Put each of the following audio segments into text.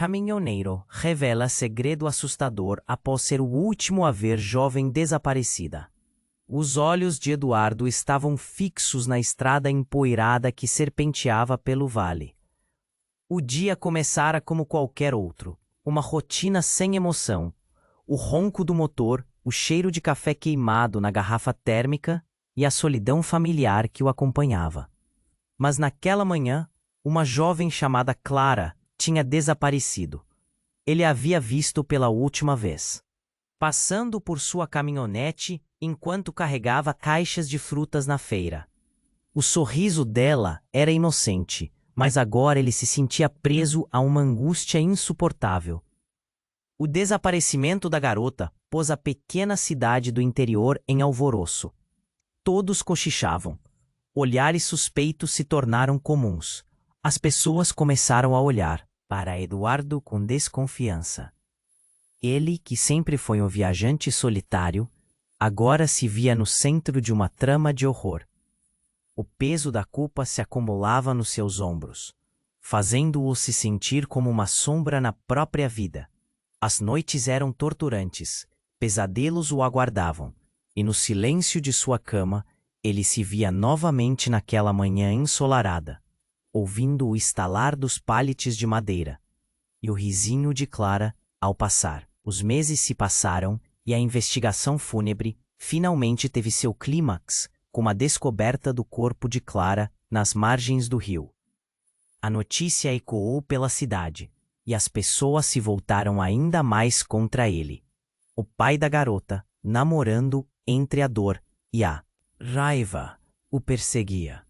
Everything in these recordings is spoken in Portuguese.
caminhoneiro revela segredo assustador após ser o último a ver jovem desaparecida. Os olhos de Eduardo estavam fixos na estrada empoeirada que serpenteava pelo vale. O dia começara como qualquer outro, uma rotina sem emoção. O ronco do motor, o cheiro de café queimado na garrafa térmica e a solidão familiar que o acompanhava. Mas naquela manhã, uma jovem chamada Clara tinha desaparecido. Ele a havia visto pela última vez, passando por sua caminhonete enquanto carregava caixas de frutas na feira. O sorriso dela era inocente, mas agora ele se sentia preso a uma angústia insuportável. O desaparecimento da garota pôs a pequena cidade do interior em alvoroço. Todos cochichavam. Olhares suspeitos se tornaram comuns. As pessoas começaram a olhar para Eduardo com desconfiança. Ele, que sempre foi um viajante solitário, agora se via no centro de uma trama de horror. O peso da culpa se acumulava nos seus ombros, fazendo-o se sentir como uma sombra na própria vida. As noites eram torturantes, pesadelos o aguardavam, e no silêncio de sua cama, ele se via novamente naquela manhã ensolarada, ouvindo o estalar dos palites de madeira e o risinho de Clara ao passar. Os meses se passaram e a investigação fúnebre finalmente teve seu clímax com a descoberta do corpo de Clara nas margens do rio. A notícia ecoou pela cidade e as pessoas se voltaram ainda mais contra ele. O pai da garota, namorando entre a dor e a raiva, o perseguia.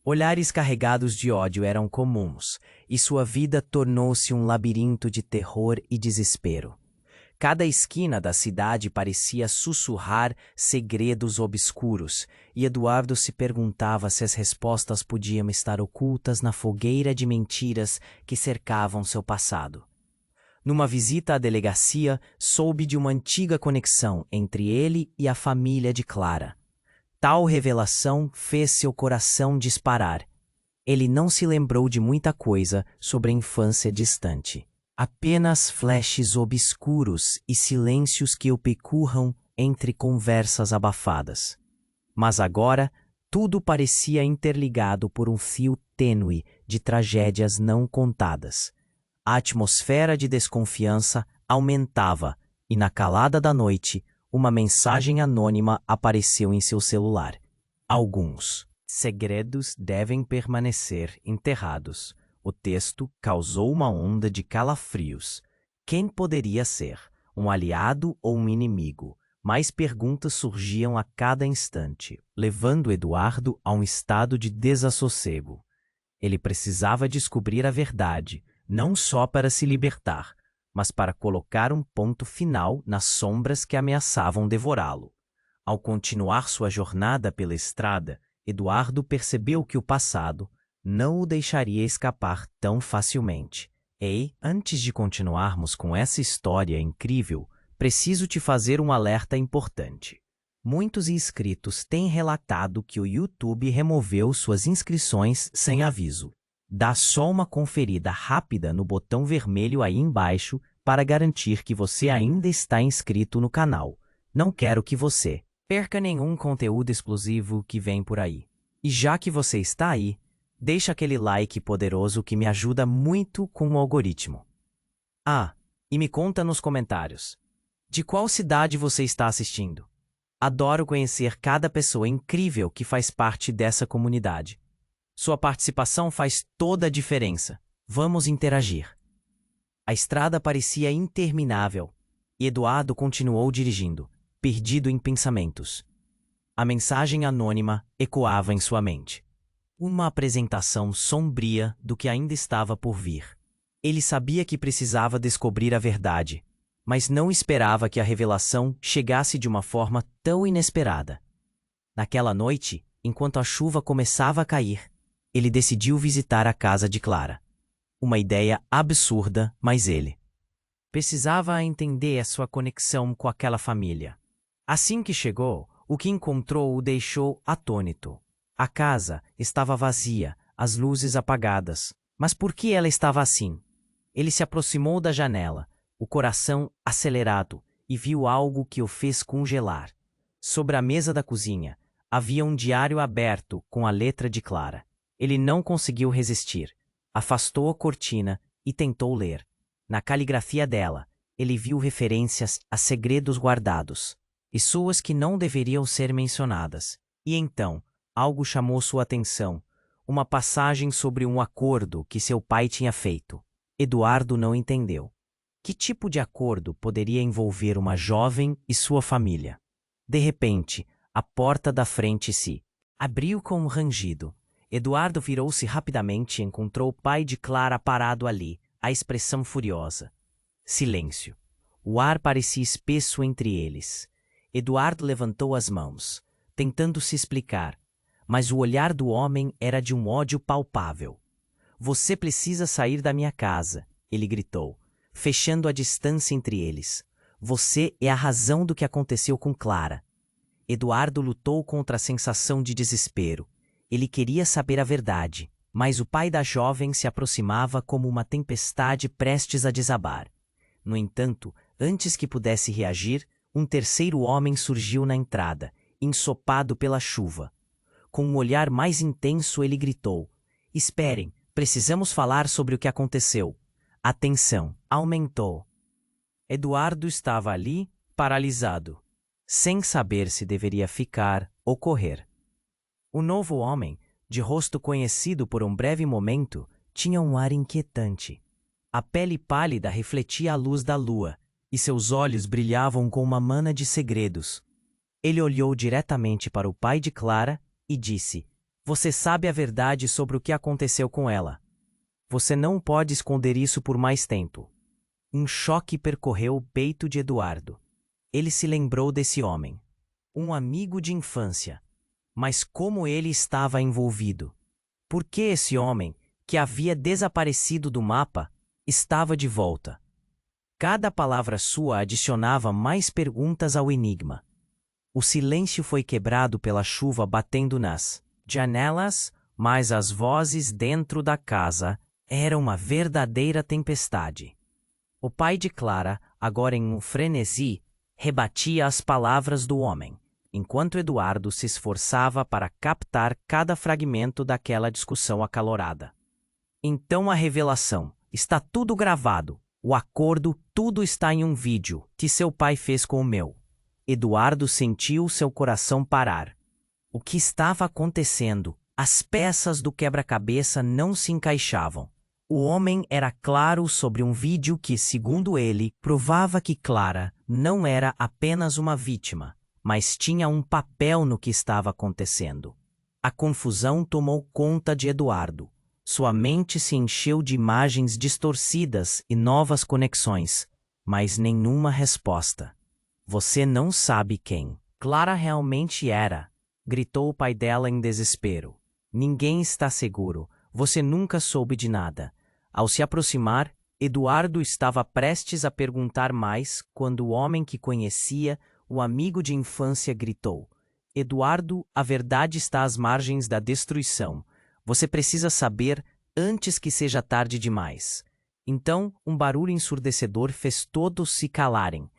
Olhares carregados de ódio eram comuns e sua vida tornou-se um labirinto de terror e desespero. Cada esquina da cidade parecia sussurrar segredos obscuros, e Eduardo se perguntava se as respostas podiam estar ocultas na fogueira de mentiras que cercavam seu passado. Numa visita à delegacia, soube de uma antiga conexão entre ele e a família de Clara. Tal revelação fez seu coração disparar. Ele não se lembrou de muita coisa sobre a infância distante. Apenas flashes obscuros e silêncios que o percurram entre conversas abafadas. Mas agora, tudo parecia interligado por um fio tênue de tragédias não contadas. A atmosfera de desconfiança aumentava e, na calada da noite, uma mensagem anônima apareceu em seu celular. Alguns segredos devem permanecer enterrados. O texto causou uma onda de calafrios. Quem poderia ser? Um aliado ou um inimigo? Mais perguntas surgiam a cada instante, levando Eduardo a um estado de desassossego. Ele precisava descobrir a verdade, não só para se libertar, mas para colocar um ponto final nas sombras que ameaçavam devorá-lo. Ao continuar sua jornada pela estrada, Eduardo percebeu que o passado não o deixaria escapar tão facilmente. Ei, antes de continuarmos com essa história incrível, preciso te fazer um alerta importante. Muitos inscritos têm relatado que o YouTube removeu suas inscrições sem aviso. Dá só uma conferida rápida no botão vermelho aí embaixo para garantir que você ainda está inscrito no canal. Não quero que você perca nenhum conteúdo exclusivo que vem por aí. E já que você está aí, deixa aquele like poderoso que me ajuda muito com o algoritmo. Ah, e me conta nos comentários. De qual cidade você está assistindo? Adoro conhecer cada pessoa incrível que faz parte dessa comunidade. Sua participação faz toda a diferença. Vamos interagir. A estrada parecia interminável e Eduardo continuou dirigindo, perdido em pensamentos. A mensagem anônima ecoava em sua mente. Uma apresentação sombria do que ainda estava por vir. Ele sabia que precisava descobrir a verdade, mas não esperava que a revelação chegasse de uma forma tão inesperada. Naquela noite, enquanto a chuva começava a cair, ele decidiu visitar a casa de Clara. Uma ideia absurda, mas ele precisava entender a sua conexão com aquela família. Assim que chegou, o que encontrou o deixou atônito. A casa estava vazia, as luzes apagadas. Mas por que ela estava assim? Ele se aproximou da janela, o coração acelerado, e viu algo que o fez congelar. Sobre a mesa da cozinha, havia um diário aberto com a letra de Clara. Ele não conseguiu resistir. Afastou a cortina e tentou ler. Na caligrafia dela, ele viu referências a segredos guardados, pessoas que não deveriam ser mencionadas. E então, algo chamou sua atenção, uma passagem sobre um acordo que seu pai tinha feito. Eduardo não entendeu. Que tipo de acordo poderia envolver uma jovem e sua família? De repente, a porta da frente se abriu com um rangido. Eduardo virou-se rapidamente e encontrou o pai de Clara parado ali, a expressão furiosa. Silêncio. O ar parecia espesso entre eles. Eduardo levantou as mãos, tentando se explicar, mas o olhar do homem era de um ódio palpável. Você precisa sair da minha casa, ele gritou, fechando a distância entre eles. Você é a razão do que aconteceu com Clara. Eduardo lutou contra a sensação de desespero. Ele queria saber a verdade, mas o pai da jovem se aproximava como uma tempestade prestes a desabar. No entanto, antes que pudesse reagir, um terceiro homem surgiu na entrada, ensopado pela chuva. Com um olhar mais intenso, ele gritou: Esperem, precisamos falar sobre o que aconteceu. A tensão aumentou. Eduardo estava ali, paralisado, sem saber se deveria ficar ou correr. O novo homem, de rosto conhecido por um breve momento, tinha um ar inquietante. A pele pálida refletia a luz da lua, e seus olhos brilhavam com uma mana de segredos. Ele olhou diretamente para o pai de Clara e disse: Você sabe a verdade sobre o que aconteceu com ela. Você não pode esconder isso por mais tempo. Um choque percorreu o peito de Eduardo. Ele se lembrou desse homem. Um amigo de infância. Mas como ele estava envolvido? Por que esse homem, que havia desaparecido do mapa, estava de volta? Cada palavra sua adicionava mais perguntas ao enigma. O silêncio foi quebrado pela chuva batendo nas janelas, mas as vozes dentro da casa eram uma verdadeira tempestade. O pai de Clara, agora em um frenesi, rebatia as palavras do homem, enquanto Eduardo se esforçava para captar cada fragmento daquela discussão acalorada. Então a revelação: está tudo gravado. O acordo, tudo está em um vídeo que seu pai fez com o meu. Eduardo sentiu seu coração parar. O que estava acontecendo? As peças do quebra-cabeça não se encaixavam. O homem era claro sobre um vídeo que, segundo ele, provava que Clara não era apenas uma vítima, mas tinha um papel no que estava acontecendo. A confusão tomou conta de Eduardo. Sua mente se encheu de imagens distorcidas e novas conexões, mas nenhuma resposta. Você não sabe quem Clara realmente era, gritou o pai dela em desespero. Ninguém está seguro, você nunca soube de nada. Ao se aproximar, Eduardo estava prestes a perguntar mais quando o homem que conhecia, o amigo de infância, gritou: Eduardo, a verdade está às margens da destruição. Você precisa saber antes que seja tarde demais. Então, um barulho ensurdecedor fez todos se calarem.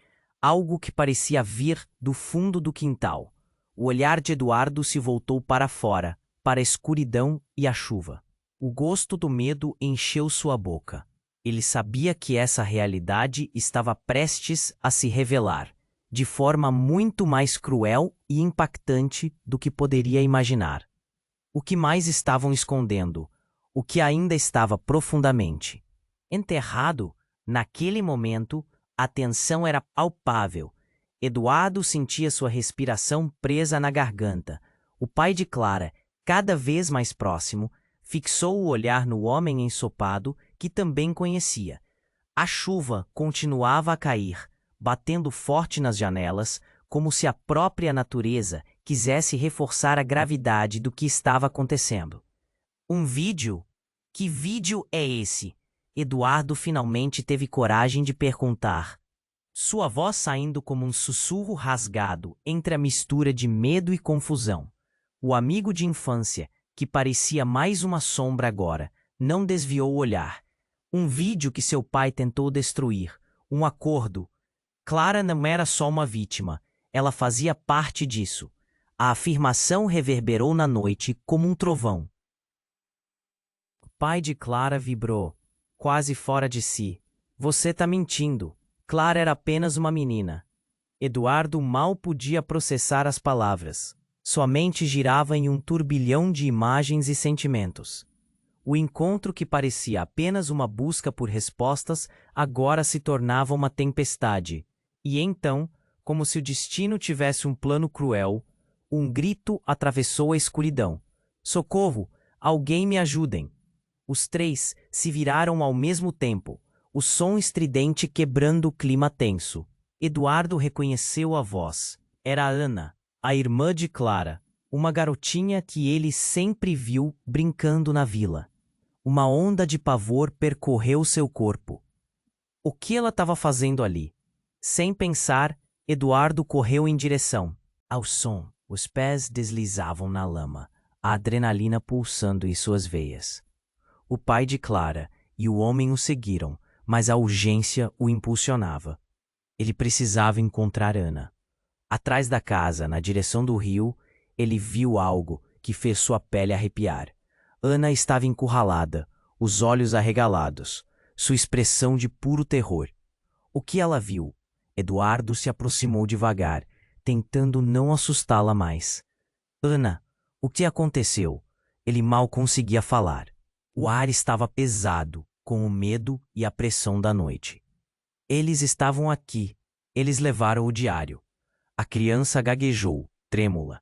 Algo que parecia vir do fundo do quintal. O olhar de Eduardo se voltou para fora, para a escuridão e a chuva. O gosto do medo encheu sua boca. Ele sabia que essa realidade estava prestes a se revelar, de forma muito mais cruel e impactante do que poderia imaginar. O que mais estavam escondendo? O que ainda estava profundamente enterrado? Naquele momento, a tensão era palpável. Eduardo sentia sua respiração presa na garganta. O pai de Clara, cada vez mais próximo, fixou o olhar no homem ensopado que também conhecia. A chuva continuava a cair, batendo forte nas janelas, como se a própria natureza quisesse reforçar a gravidade do que estava acontecendo. Um vídeo? Que vídeo é esse? Eduardo finalmente teve coragem de perguntar, sua voz saindo como um sussurro rasgado entre a mistura de medo e confusão. O amigo de infância, que parecia mais uma sombra agora, não desviou o olhar. Um vídeo que seu pai tentou destruir. Um acordo. Clara não era só uma vítima. Ela fazia parte disso. A afirmação reverberou na noite como um trovão. O pai de Clara vibrou, quase fora de si. Você tá mentindo. Clara era apenas uma menina. Eduardo mal podia processar as palavras. Sua mente girava em um turbilhão de imagens e sentimentos. O encontro que parecia apenas uma busca por respostas agora se tornava uma tempestade. E então, como se o destino tivesse um plano cruel, um grito atravessou a escuridão. Socorro! Alguém me ajudem! Os três se viraram ao mesmo tempo, o som estridente quebrando o clima tenso. Eduardo reconheceu a voz. Era Ana, a irmã de Clara, uma garotinha que ele sempre viu brincando na vila. Uma onda de pavor percorreu seu corpo. O que ela estava fazendo ali? Sem pensar, Eduardo correu em direção ao som. Os pés deslizavam na lama, a adrenalina pulsando em suas veias. O pai de Clara e o homem o seguiram, mas a urgência o impulsionava. Ele precisava encontrar Ana. Atrás da casa, na direção do rio, ele viu algo que fez sua pele arrepiar. Ana estava encurralada, os olhos arregalados, sua expressão de puro terror. O que ela viu? Eduardo se aproximou devagar, tentando não assustá-la mais. Ana, o que aconteceu? Ele mal conseguia falar. O ar estava pesado, com o medo e a pressão da noite. Eles estavam aqui. Eles levaram o diário. A criança gaguejou, trêmula.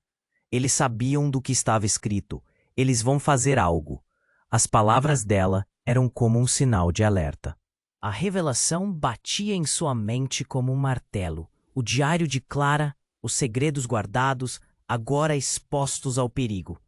Eles sabiam do que estava escrito. Eles vão fazer algo. As palavras dela eram como um sinal de alerta. A revelação batia em sua mente como um martelo. O diário de Clara, os segredos guardados, agora expostos ao perigo.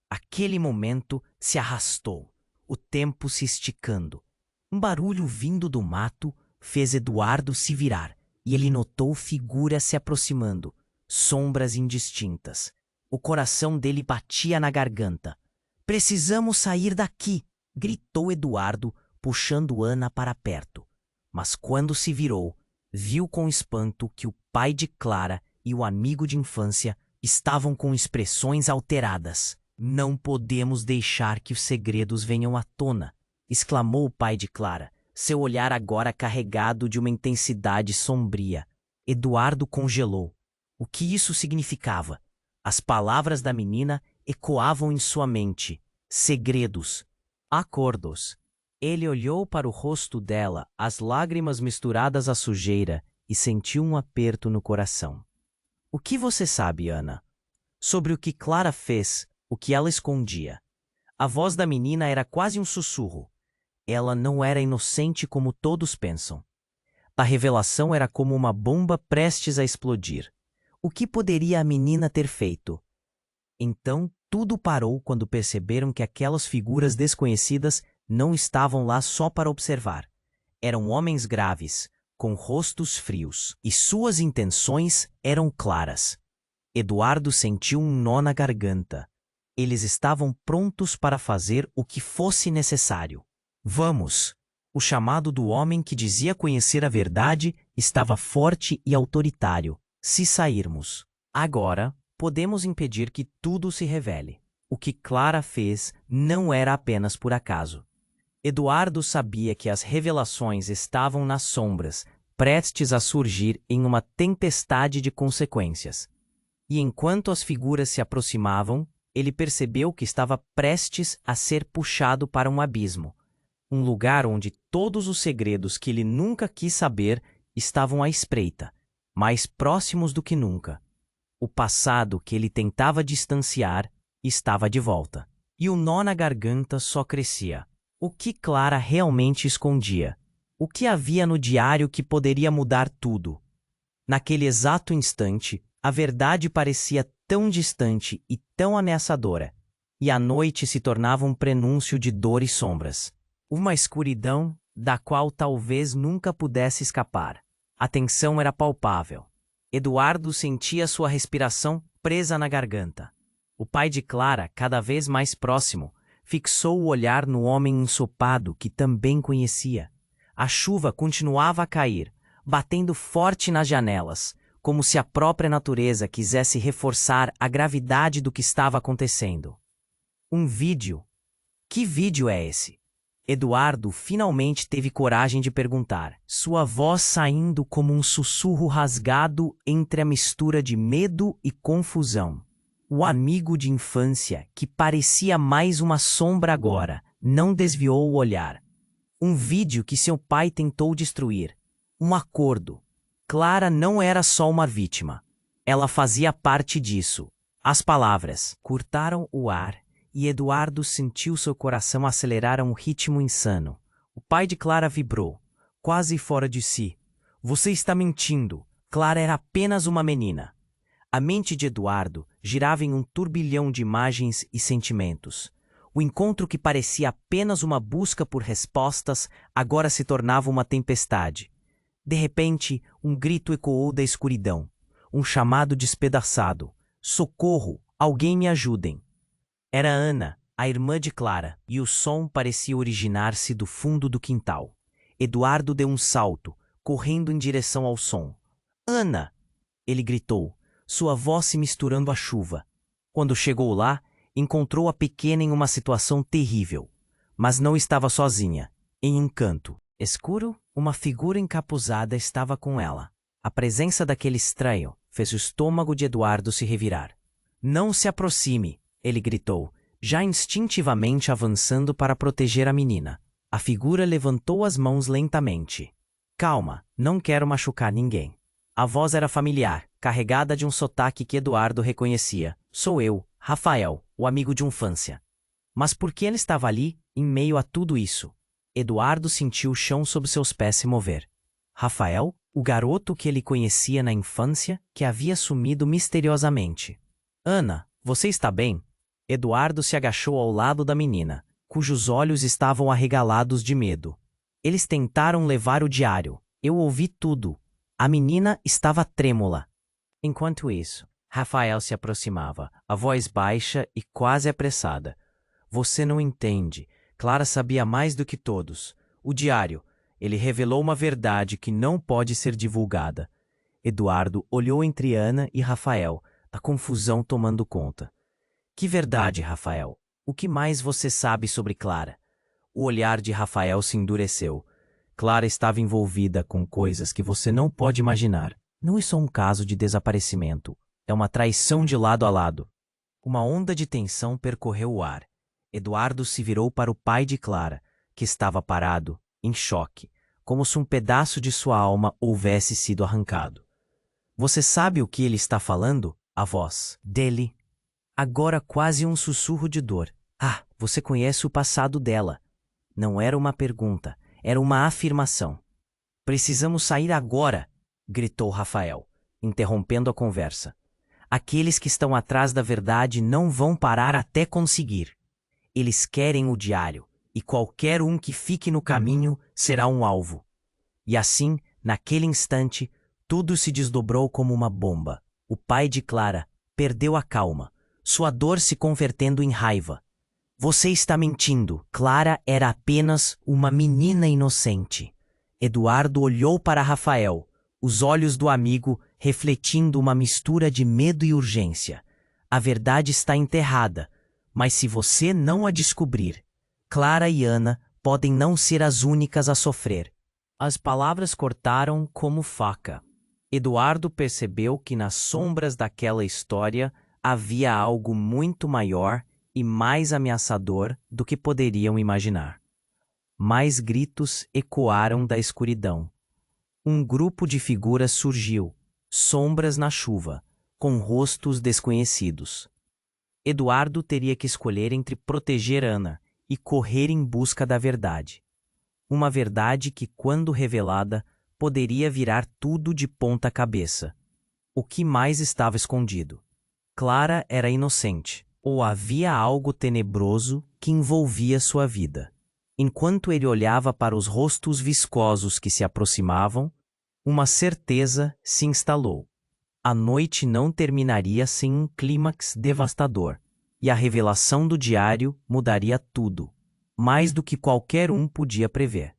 Aquele momento se arrastou, o tempo se esticando. Um barulho vindo do mato fez Eduardo se virar, e ele notou figuras se aproximando, sombras indistintas. O coração dele batia na garganta. "Precisamos sair daqui!" gritou Eduardo, puxando Ana para perto. Mas quando se virou, viu com espanto que o pai de Clara e o amigo de infância estavam com expressões alteradas. "Não podemos deixar que os segredos venham à tona", exclamou o pai de Clara, seu olhar agora carregado de uma intensidade sombria. Eduardo congelou. O que isso significava? As palavras da menina ecoavam em sua mente. Segredos. Acordos. Ele olhou para o rosto dela, as lágrimas misturadas à sujeira, e sentiu um aperto no coração. "O que você sabe, Ana? Sobre o que Clara fez, o que ela escondia?" A voz da menina era quase um sussurro. Ela não era inocente como todos pensam. A revelação era como uma bomba prestes a explodir. O que poderia a menina ter feito? Então, tudo parou quando perceberam que aquelas figuras desconhecidas não estavam lá só para observar. Eram homens graves, com rostos frios, e suas intenções eram claras. Eduardo sentiu um nó na garganta. Eles estavam prontos para fazer o que fosse necessário. "Vamos!" O chamado do homem que dizia conhecer a verdade estava forte e autoritário. "Se sairmos agora, podemos impedir que tudo se revele." O que Clara fez não era apenas por acaso. Eduardo sabia que as revelações estavam nas sombras, prestes a surgir em uma tempestade de consequências. E enquanto as figuras se aproximavam, ele percebeu que estava prestes a ser puxado para um abismo. Um lugar onde todos os segredos que ele nunca quis saber estavam à espreita, mais próximos do que nunca. O passado que ele tentava distanciar estava de volta. E o nó na garganta só crescia. O que Clara realmente escondia? O que havia no diário que poderia mudar tudo? Naquele exato instante, a verdade parecia tão distante e tão ameaçadora, e a noite se tornava um prenúncio de dor e sombras. Uma escuridão da qual talvez nunca pudesse escapar. A tensão era palpável. Eduardo sentia sua respiração presa na garganta. O pai de Clara, cada vez mais próximo, fixou o olhar no homem ensopado que também conhecia. A chuva continuava a cair, batendo forte nas janelas, como se a própria natureza quisesse reforçar a gravidade do que estava acontecendo. Um vídeo? Que vídeo é esse? Eduardo finalmente teve coragem de perguntar, sua voz saindo como um sussurro rasgado entre a mistura de medo e confusão. O amigo de infância, que parecia mais uma sombra agora, não desviou o olhar. Um vídeo que seu pai tentou destruir. Um acordo. Clara não era só uma vítima. Ela fazia parte disso. As palavras curtaram o ar e Eduardo sentiu seu coração acelerar a um ritmo insano. O pai de Clara vibrou, quase fora de si. Você está mentindo. Clara era apenas uma menina. A mente de Eduardo girava em um turbilhão de imagens e sentimentos. O encontro que parecia apenas uma busca por respostas agora se tornava uma tempestade. De repente, um grito ecoou da escuridão. Um chamado despedaçado. Socorro! Alguém me ajudem! Era Ana, a irmã de Clara, e o som parecia originar-se do fundo do quintal. Eduardo deu um salto, correndo em direção ao som. Ana! Ele gritou, sua voz se misturando à chuva. Quando chegou lá, encontrou a pequena em uma situação terrível. Mas não estava sozinha. Em um canto escuro, uma figura encapuzada estava com ela. A presença daquele estranho fez o estômago de Eduardo se revirar. Não se aproxime! Ele gritou, já instintivamente avançando para proteger a menina. A figura levantou as mãos lentamente. Calma, não quero machucar ninguém. A voz era familiar, carregada de um sotaque que Eduardo reconhecia. Sou eu, Rafael, o amigo de infância. Mas por que ele estava ali, em meio a tudo isso? Eduardo sentiu o chão sob seus pés se mover. Rafael, o garoto que ele conhecia na infância, que havia sumido misteriosamente. Ana, você está bem? Eduardo se agachou ao lado da menina, cujos olhos estavam arregalados de medo. Eles tentaram levar o diário. Eu ouvi tudo. A menina estava trêmula. Enquanto isso, Rafael se aproximava, a voz baixa e quase apressada. Você não entende. Clara sabia mais do que todos. O diário. Ele revelou uma verdade que não pode ser divulgada. Eduardo olhou entre Ana e Rafael, a confusão tomando conta. Que verdade, Rafael? O que mais você sabe sobre Clara? O olhar de Rafael se endureceu. Clara estava envolvida com coisas que você não pode imaginar. Não é só um caso de desaparecimento. É uma traição de lado a lado. Uma onda de tensão percorreu o ar. Eduardo se virou para o pai de Clara, que estava parado, em choque, como se um pedaço de sua alma houvesse sido arrancado. Você sabe o que ele está falando? A voz dele, agora quase um sussurro de dor. Ah, você conhece o passado dela. Não era uma pergunta, era uma afirmação. Precisamos sair agora, gritou Rafael, interrompendo a conversa. Aqueles que estão atrás da verdade não vão parar até conseguir. Eles querem o diário, e qualquer um que fique no caminho será um alvo. E assim, naquele instante, tudo se desdobrou como uma bomba. O pai de Clara perdeu a calma, sua dor se convertendo em raiva. Você está mentindo. Clara era apenas uma menina inocente. Eduardo olhou para Rafael, os olhos do amigo refletindo uma mistura de medo e urgência. A verdade está enterrada, mas se você não a descobrir, Clara e Ana podem não ser as únicas a sofrer. As palavras cortaram como faca. Eduardo percebeu que nas sombras daquela história havia algo muito maior e mais ameaçador do que poderiam imaginar. Mais gritos ecoaram da escuridão. Um grupo de figuras surgiu, sombras na chuva, com rostos desconhecidos. Eduardo teria que escolher entre proteger Ana e correr em busca da verdade. Uma verdade que, quando revelada, poderia virar tudo de ponta cabeça. O que mais estava escondido? Clara era inocente, ou havia algo tenebroso que envolvia sua vida? Enquanto ele olhava para os rostos viscosos que se aproximavam, uma certeza se instalou. A noite não terminaria sem um clímax devastador. e a revelação do diário mudaria tudo, mais do que qualquer um podia prever.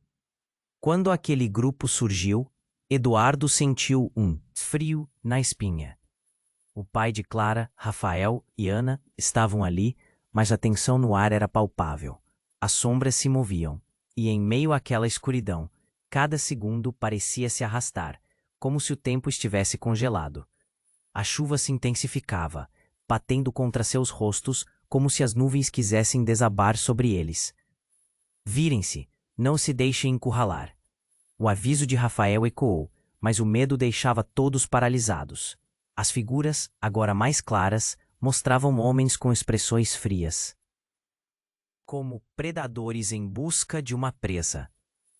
Quando aquele grupo surgiu, Eduardo sentiu um frio na espinha. O pai de Clara, Rafael e Ana estavam ali, mas a tensão no ar era palpável. As sombras se moviam, e em meio àquela escuridão, cada segundo parecia se arrastar, como se o tempo estivesse congelado. A chuva se intensificava, batendo contra seus rostos como se as nuvens quisessem desabar sobre eles. Virem-se, não se deixem encurralar. O aviso de Rafael ecoou, mas o medo deixava todos paralisados. As figuras, agora mais claras, mostravam homens com expressões frias, como predadores em busca de uma presa.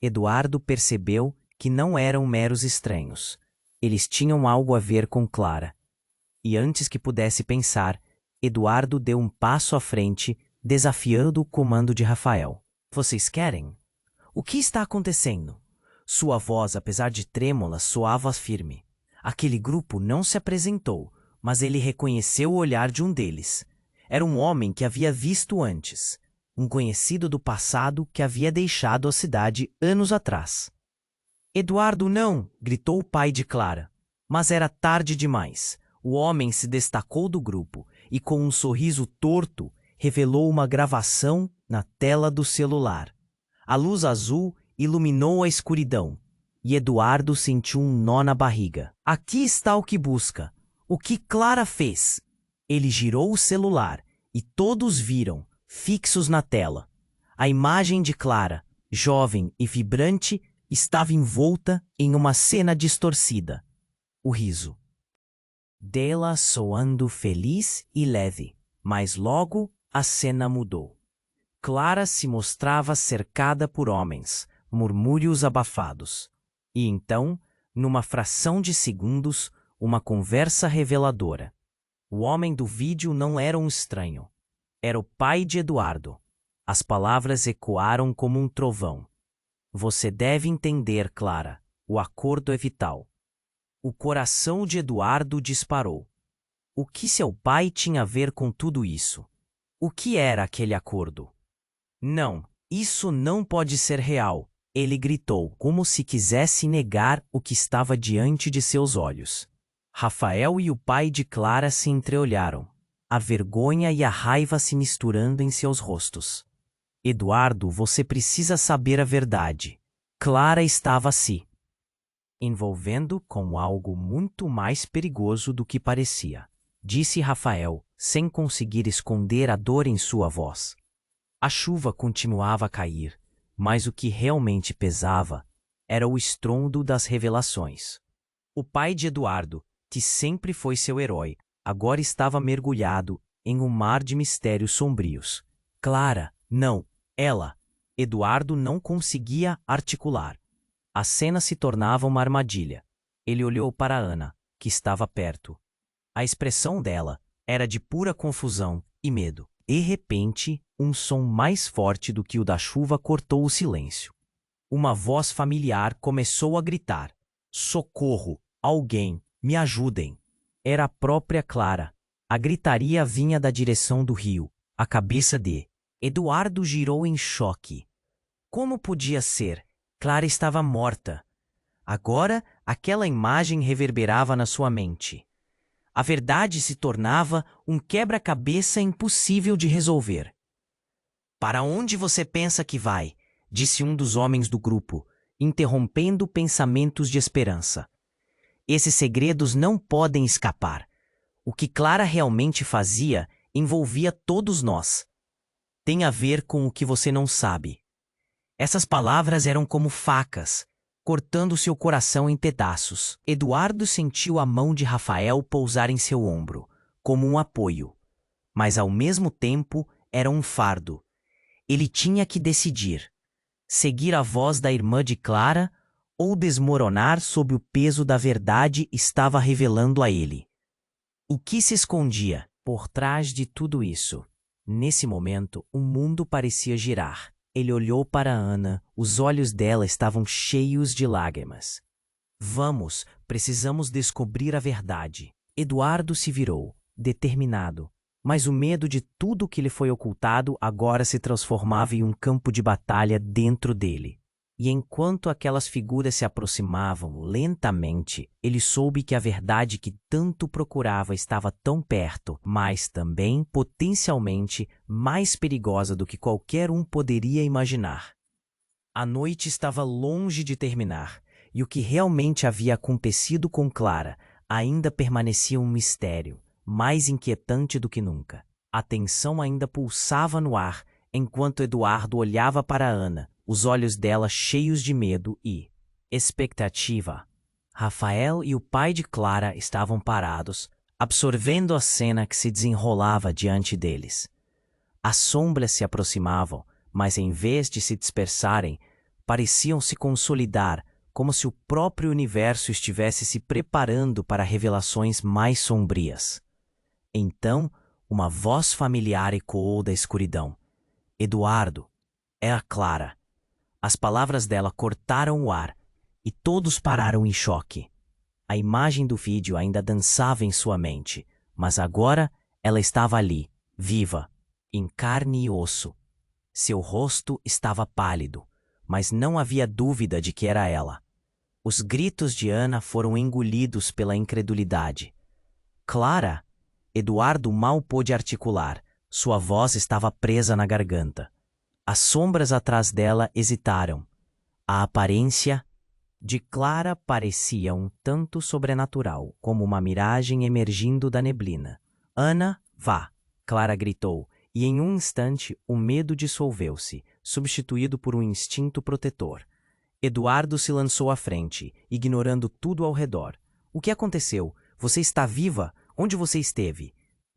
Eduardo percebeu que não eram meros estranhos. Eles tinham algo a ver com Clara. E antes que pudesse pensar, Eduardo deu um passo à frente, desafiando o comando de Rafael. Vocês querem? O que está acontecendo? Sua voz, apesar de trêmula, soava firme. Aquele grupo não se apresentou, mas ele reconheceu o olhar de um deles. Era um homem que havia visto antes, um conhecido do passado que havia deixado a cidade anos atrás. Eduardo, não! Gritou o pai de Clara. Mas era tarde demais. O homem se destacou do grupo e, com um sorriso torto, revelou uma gravação na tela do celular. A luz azul iluminou a escuridão, e Eduardo sentiu um nó na barriga. Aqui está o que busca. O que Clara fez. Ele girou o celular e todos viram, fixos na tela. A imagem de Clara, jovem e vibrante, estava envolta em uma cena distorcida. O riso dela soando feliz e leve, mas logo a cena mudou. Clara se mostrava cercada por homens, murmúrios abafados. E então, numa fração de segundos, uma conversa reveladora. O homem do vídeo não era um estranho. Era o pai de Eduardo. As palavras ecoaram como um trovão. Você deve entender, Clara. O acordo é vital. O coração de Eduardo disparou. O que seu pai tinha a ver com tudo isso? O que era aquele acordo? Não, isso não pode ser real, ele gritou, como se quisesse negar o que estava diante de seus olhos. Rafael e o pai de Clara se entreolharam, a vergonha e a raiva se misturando em seus rostos. Eduardo, você precisa saber a verdade. Clara estava se envolvendo com algo muito mais perigoso do que parecia, disse Rafael, sem conseguir esconder a dor em sua voz. A chuva continuava a cair, mas o que realmente pesava era o estrondo das revelações. O pai de Eduardo, que sempre foi seu herói, agora estava mergulhado em um mar de mistérios sombrios. Clara, não, ela. Eduardo não conseguia articular. A cena se tornava uma armadilha. Ele olhou para Ana, que estava perto. A expressão dela era de pura confusão e medo. De repente, um som mais forte do que o da chuva cortou o silêncio. Uma voz familiar começou a gritar. Socorro! Alguém! Me ajudem! Era a própria Clara. A gritaria vinha da direção do rio. A cabeça de Eduardo girou em choque. Como podia ser? Clara estava morta. Agora, aquela imagem reverberava na sua mente. A verdade se tornava um quebra-cabeça impossível de resolver. Para onde você pensa que vai? Disse um dos homens do grupo, interrompendo pensamentos de esperança. Esses segredos não podem escapar. O que Clara realmente fazia envolvia todos nós. Tem a ver com o que você não sabe. Essas palavras eram como facas, cortando seu coração em pedaços. Eduardo sentiu a mão de Rafael pousar em seu ombro, como um apoio. Mas ao mesmo tempo era um fardo. Ele tinha que decidir: seguir a voz da irmã de Clara ou desmoronar sob o peso da verdade estava revelando a ele. O que se escondia por trás de tudo isso? Nesse momento, o mundo parecia girar. Ele olhou para Ana, os olhos dela estavam cheios de lágrimas. Vamos, precisamos descobrir a verdade. Eduardo se virou, determinado, mas o medo de tudo que lhe foi ocultado agora se transformava em um campo de batalha dentro dele. E enquanto aquelas figuras se aproximavam lentamente, ele soube que a verdade que tanto procurava estava tão perto, mas também potencialmente mais perigosa do que qualquer um poderia imaginar. A noite estava longe de terminar, e o que realmente havia acontecido com Clara ainda permanecia um mistério, mais inquietante do que nunca. A tensão ainda pulsava no ar, enquanto Eduardo olhava para Ana, os olhos dela cheios de medo e expectativa. Rafael e o pai de Clara estavam parados, absorvendo a cena que se desenrolava diante deles. As sombras se aproximavam, mas em vez de se dispersarem, pareciam se consolidar, como se o próprio universo estivesse se preparando para revelações mais sombrias. Então, uma voz familiar ecoou da escuridão. Eduardo, é a Clara. As palavras dela cortaram o ar, e todos pararam em choque. A imagem do vídeo ainda dançava em sua mente, mas agora ela estava ali, viva, em carne e osso. Seu rosto estava pálido, mas não havia dúvida de que era ela. Os gritos de Ana foram engolidos pela incredulidade. Clara? Eduardo mal pôde articular, sua voz estava presa na garganta. As sombras atrás dela hesitaram. A aparência de Clara parecia um tanto sobrenatural, como uma miragem emergindo da neblina. Ana, vá! Clara gritou, e em um instante o medo dissolveu-se, substituído por um instinto protetor. Eduardo se lançou à frente, ignorando tudo ao redor. O que aconteceu? Você está viva? Onde você esteve?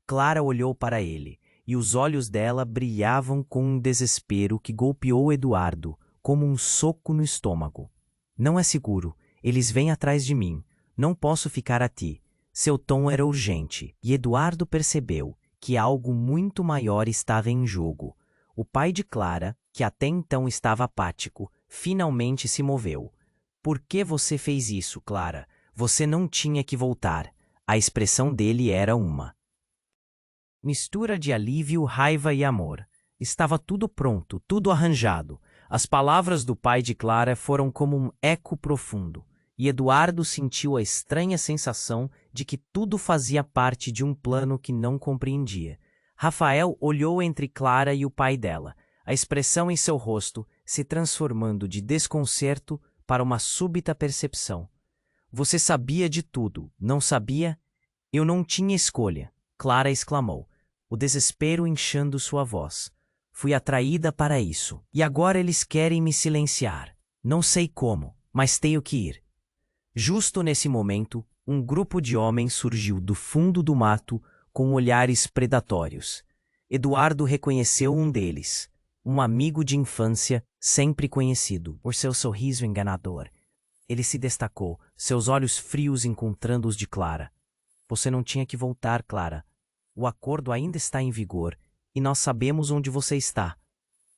Clara olhou para ele, e os olhos dela brilhavam com um desespero que golpeou Eduardo, como um soco no estômago. Não é seguro. Eles vêm atrás de mim. Não posso ficar aqui. Seu tom era urgente, e Eduardo percebeu que algo muito maior estava em jogo. O pai de Clara, que até então estava apático, finalmente se moveu. Por que você fez isso, Clara? Você não tinha que voltar. A expressão dele era uma mistura de alívio, raiva e amor. Estava tudo pronto, tudo arranjado. As palavras do pai de Clara foram como um eco profundo, e Eduardo sentiu a estranha sensação de que tudo fazia parte de um plano que não compreendia. Rafael olhou entre Clara e o pai dela, a expressão em seu rosto se transformando de desconcerto para uma súbita percepção. Você sabia de tudo, não sabia? Eu não tinha escolha, Clara exclamou, o desespero inchando sua voz. Fui atraída para isso, e agora eles querem me silenciar. Não sei como, mas tenho que ir. Justo nesse momento, um grupo de homens surgiu do fundo do mato com olhares predatórios. Eduardo reconheceu um deles, um amigo de infância sempre conhecido por seu sorriso enganador. Ele se destacou, seus olhos frios encontrando os de Clara. Você não tinha que voltar, Clara. O acordo ainda está em vigor e nós sabemos onde você está.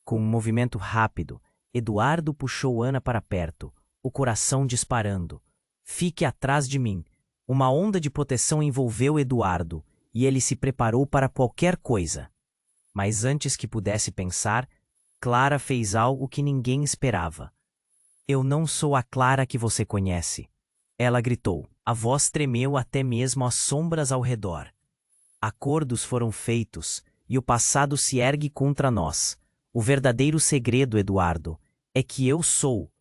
Com um movimento rápido, Eduardo puxou Ana para perto, o coração disparando. Fique atrás de mim. Uma onda de proteção envolveu Eduardo e ele se preparou para qualquer coisa. Mas antes que pudesse pensar, Clara fez algo que ninguém esperava. Eu não sou a Clara que você conhece. Ela gritou. A voz tremeu até mesmo as sombras ao redor. Acordos foram feitos e o passado se ergue contra nós. O verdadeiro segredo, Eduardo, é que eu sou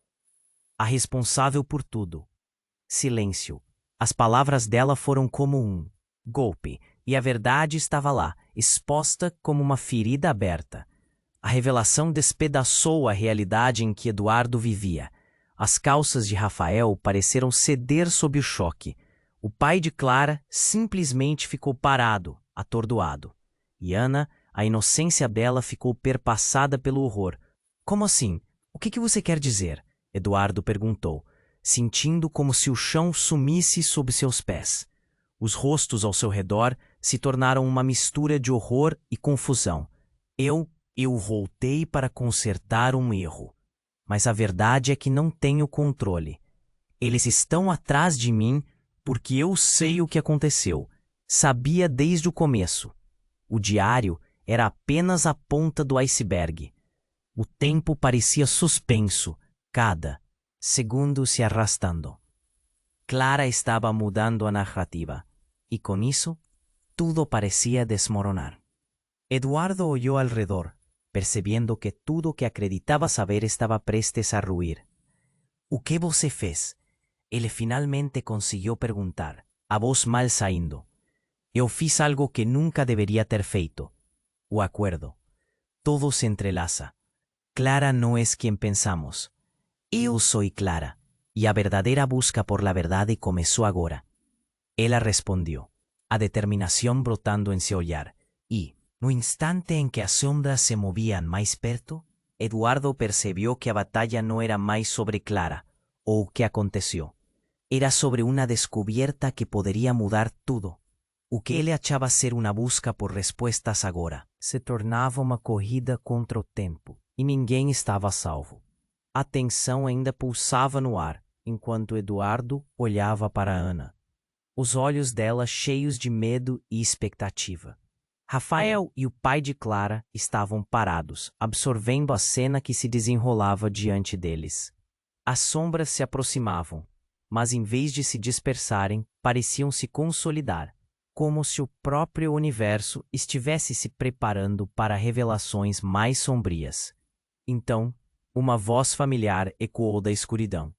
a responsável por tudo. Silêncio. As palavras dela foram como um golpe, e a verdade estava lá, exposta como uma ferida aberta. A revelação despedaçou a realidade em que Eduardo vivia. As calças de Rafael pareceram ceder sob o choque. O pai de Clara simplesmente ficou parado, atordoado. E Ana, a inocência dela ficou perpassada pelo horror. Como assim? O que você quer dizer? Eduardo perguntou, sentindo como se o chão sumisse sob seus pés. Os rostos ao seu redor se tornaram uma mistura de horror e confusão. Eu voltei para consertar um erro. Mas a verdade é que não tenho controle. Eles estão atrás de mim porque eu sei o que aconteceu. Sabia desde o começo. O diário era apenas a ponta do iceberg. O tempo parecia suspenso, cada segundo se arrastando. Clara estava mudando a narrativa, e com isso, tudo parecia desmoronar. Eduardo olhou ao redor, percebendo que tudo o que acreditava saber estava prestes a ruir. O que você fez? Ele finalmente conseguiu perguntar, a voz mal saindo. Eu fiz algo que nunca deveria ter feito. O acordo. Todo se entrelaça. Clara não é quem pensamos. Eu sou Clara, e a verdadeira busca por la verdade começou agora. Ela respondeu, a determinação brotando em seu olhar, e, no instante em que as sombras se moviam mais perto, Eduardo percebeu que a batalha não era mais sobre Clara, ou o que aconteceu. Era sobre uma descoberta que poderia mudar tudo. O que ele achava ser uma busca por respostas agora se tornava uma corrida contra o tempo, e ninguém estava a salvo. A tensão ainda pulsava no ar, enquanto Eduardo olhava para Ana. Os olhos dela cheios de medo e expectativa. Rafael e o pai de Clara estavam parados, absorvendo a cena que se desenrolava diante deles. As sombras se aproximavam, mas em vez de se dispersarem, pareciam se consolidar, como se o próprio universo estivesse se preparando para revelações mais sombrias. Então, uma voz familiar ecoou da escuridão.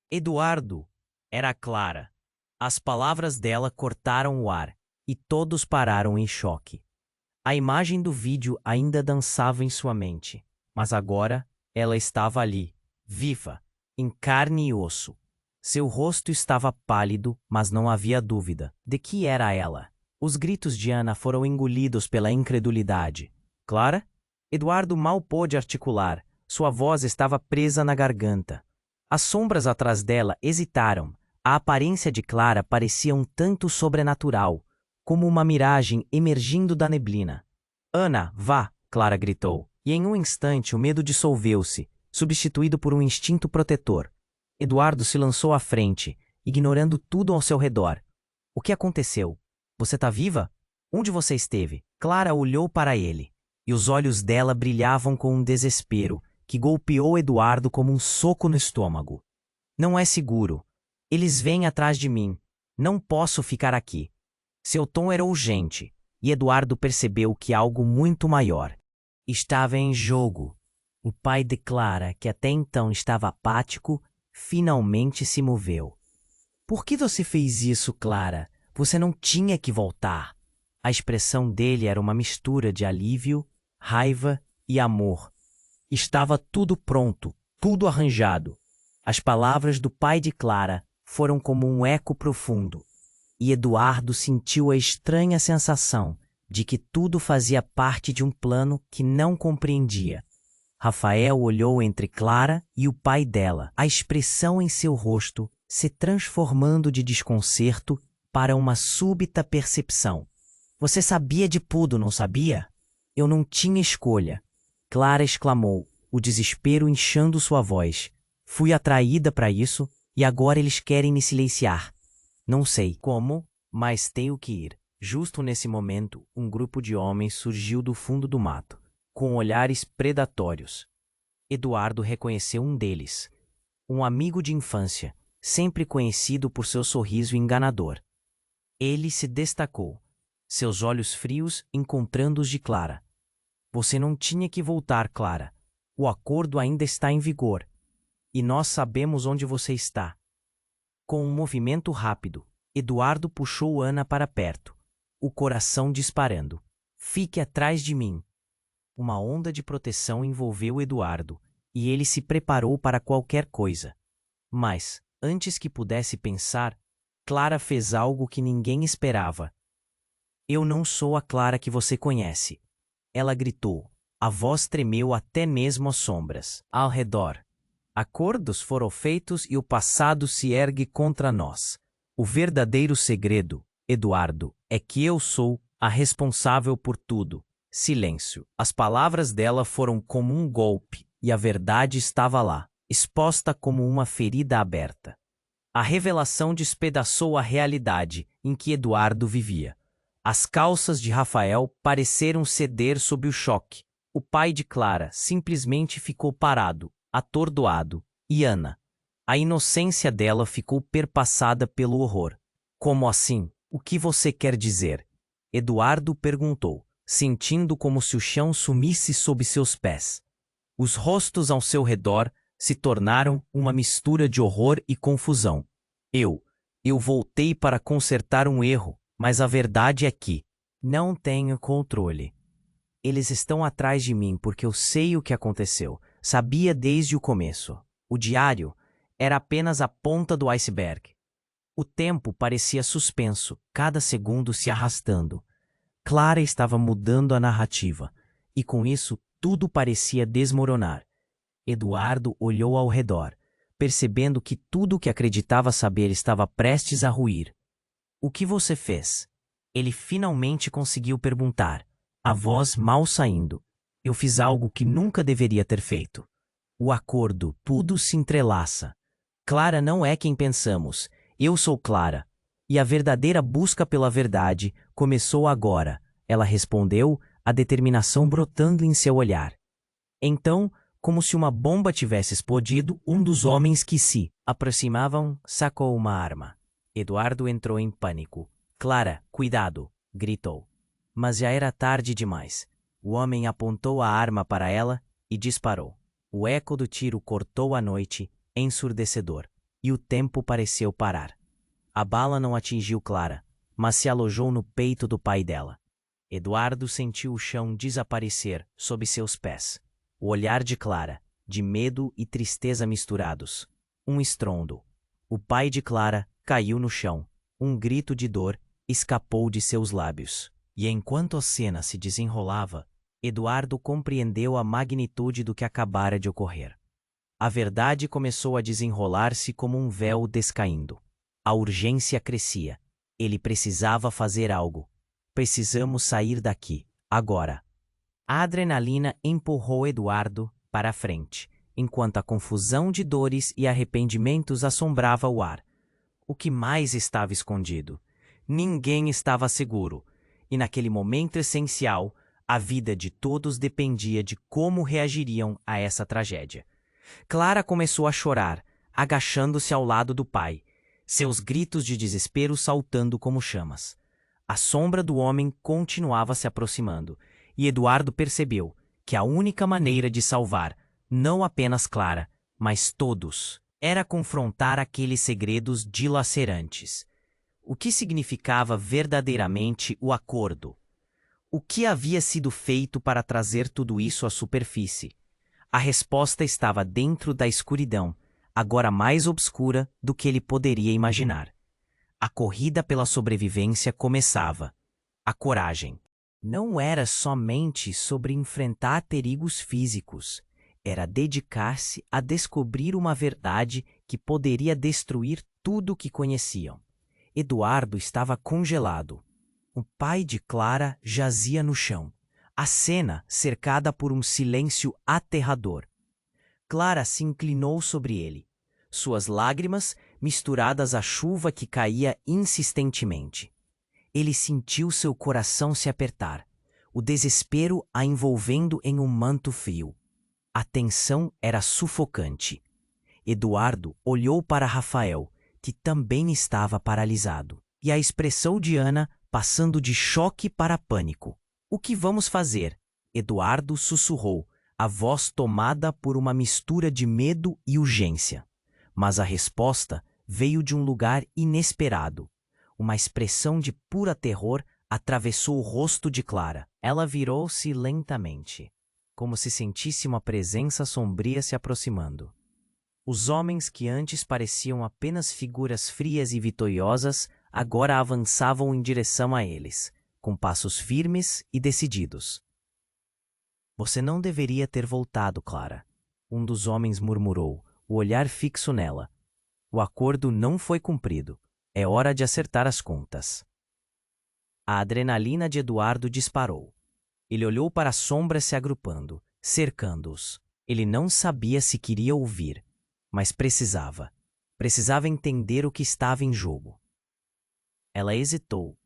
Eduardo! Era Clara. As palavras dela cortaram o ar, e todos pararam em choque. A imagem do vídeo ainda dançava em sua mente, mas agora ela estava ali, viva, em carne e osso. Seu rosto estava pálido, mas não havia dúvida de que era ela. Os gritos de Ana foram engolidos pela incredulidade. Clara? Eduardo mal pôde articular. Sua voz estava presa na garganta. As sombras atrás dela hesitaram. A aparência de Clara parecia um tanto sobrenatural, como uma miragem emergindo da neblina. Ana, vá! Clara gritou, e em um instante o medo dissolveu-se, substituído por um instinto protetor. Eduardo se lançou à frente, ignorando tudo ao seu redor. O que aconteceu? Você tá viva? Onde você esteve? Clara olhou para ele, e os olhos dela brilhavam com um desespero que golpeou Eduardo como um soco no estômago. Não é seguro. Eles vêm atrás de mim. Não posso ficar aqui. Seu tom era urgente, e Eduardo percebeu que algo muito maior estava em jogo. O pai de Clara, que até então estava apático, finalmente se moveu. Por que você fez isso, Clara? Você não tinha que voltar. A expressão dele era uma mistura de alívio, raiva e amor. Estava tudo pronto, tudo arranjado. As palavras do pai de Clara foram como um eco profundo, e Eduardo sentiu a estranha sensação de que tudo fazia parte de um plano que não compreendia. Rafael olhou entre Clara e o pai dela, a expressão em seu rosto se transformando de desconcerto para uma súbita percepção. Você sabia de tudo, não sabia? Eu não tinha escolha. Clara exclamou, o desespero inchando sua voz. Fui atraída para isso e agora eles querem me silenciar. Não sei como, mas tenho que ir. Justo nesse momento, um grupo de homens surgiu do fundo do mato, com olhares predatórios. Eduardo reconheceu um deles, um amigo de infância, sempre conhecido por seu sorriso enganador. Ele se destacou, seus olhos frios encontrando os de Clara. Você não tinha que voltar, Clara. O acordo ainda está em vigor. E nós sabemos onde você está. Com um movimento rápido, Eduardo puxou Ana para perto, o coração disparando. Fique atrás de mim. Uma onda de proteção envolveu Eduardo, e ele se preparou para qualquer coisa. Mas, antes que pudesse pensar, Clara fez algo que ninguém esperava. Eu não sou a Clara que você conhece. Ela gritou. A voz tremeu até mesmo as sombras ao redor. Acordos foram feitos e o passado se ergue contra nós. O verdadeiro segredo, Eduardo, é que eu sou a responsável por tudo. Silêncio. As palavras dela foram como um golpe, e a verdade estava lá, exposta como uma ferida aberta. A revelação despedaçou a realidade em que Eduardo vivia. As calças de Rafael pareceram ceder sob o choque. O pai de Clara simplesmente ficou parado, atordoado, e Ana, a inocência dela ficou perpassada pelo horror. Como assim? O que você quer dizer? Eduardo perguntou, sentindo como se o chão sumisse sob seus pés. Os rostos ao seu redor se tornaram uma mistura de horror e confusão. Eu voltei para consertar um erro, mas a verdade é que não tenho controle. Eles estão atrás de mim porque eu sei o que aconteceu. Sabia desde o começo. O diário era apenas a ponta do iceberg. O tempo parecia suspenso, cada segundo se arrastando. Clara estava mudando a narrativa, e com isso tudo parecia desmoronar. Eduardo olhou ao redor, percebendo que tudo o que acreditava saber estava prestes a ruir. O que você fez? Ele finalmente conseguiu perguntar, a voz mal saindo. Eu fiz algo que nunca deveria ter feito. O acordo, tudo se entrelaça. Clara não é quem pensamos. Eu sou Clara. E a verdadeira busca pela verdade começou agora, ela respondeu, a determinação brotando em seu olhar. Então, como se uma bomba tivesse explodido, um dos homens que se aproximavam sacou uma arma. Eduardo entrou em pânico. Clara, cuidado! Gritou. Mas já era tarde demais. O homem apontou a arma para ela e disparou. O eco do tiro cortou a noite, ensurdecedor, e o tempo pareceu parar. A bala não atingiu Clara, mas se alojou no peito do pai dela. Eduardo sentiu o chão desaparecer sob seus pés. O olhar de Clara, de medo e tristeza misturados. Um estrondo. O pai de Clara caiu no chão. Um grito de dor escapou de seus lábios. E enquanto a cena se desenrolava, Eduardo compreendeu a magnitude do que acabara de ocorrer. A verdade começou a desenrolar-se como um véu descaindo. A urgência crescia. Ele precisava fazer algo. Precisamos sair daqui, agora. A adrenalina empurrou Eduardo para a frente, enquanto a confusão de dores e arrependimentos assombrava o ar. O que mais estava escondido? Ninguém estava seguro, e naquele momento essencial, a vida de todos dependia de como reagiriam a essa tragédia. Clara começou a chorar, agachando-se ao lado do pai, seus gritos de desespero saltando como chamas. A sombra do homem continuava se aproximando, e Eduardo percebeu que a única maneira de salvar, não apenas Clara, mas todos, era confrontar aqueles segredos dilacerantes. O que significava verdadeiramente o acordo? O que havia sido feito para trazer tudo isso à superfície? A resposta estava dentro da escuridão, agora mais obscura do que ele poderia imaginar. A corrida pela sobrevivência começava. A coragem não era somente sobre enfrentar perigos físicos, era dedicar-se a descobrir uma verdade que poderia destruir tudo o que conheciam. Eduardo estava congelado. O pai de Clara jazia no chão, a cena cercada por um silêncio aterrador. Clara se inclinou sobre ele, suas lágrimas misturadas à chuva que caía insistentemente. Ele sentiu seu coração se apertar, o desespero a envolvendo em um manto frio. A tensão era sufocante. Eduardo olhou para Rafael, que também estava paralisado, e a expressão de Ana passando de choque para pânico. O que vamos fazer? Eduardo sussurrou, a voz tomada por uma mistura de medo e urgência. Mas a resposta veio de um lugar inesperado. Uma expressão de pura terror atravessou o rosto de Clara. Ela virou-se lentamente, como se sentisse uma presença sombria se aproximando. Os homens que antes pareciam apenas figuras frias e vitoriosas, agora avançavam em direção a eles, com passos firmes e decididos. Você não deveria ter voltado, Clara. Um dos homens murmurou, o olhar fixo nela. O acordo não foi cumprido. É hora de acertar as contas. A adrenalina de Eduardo disparou. Ele olhou para as sombras se agrupando, cercando-os. Ele não sabia se queria ouvir, mas precisava. Precisava entender o que estava em jogo. Ela hesitou.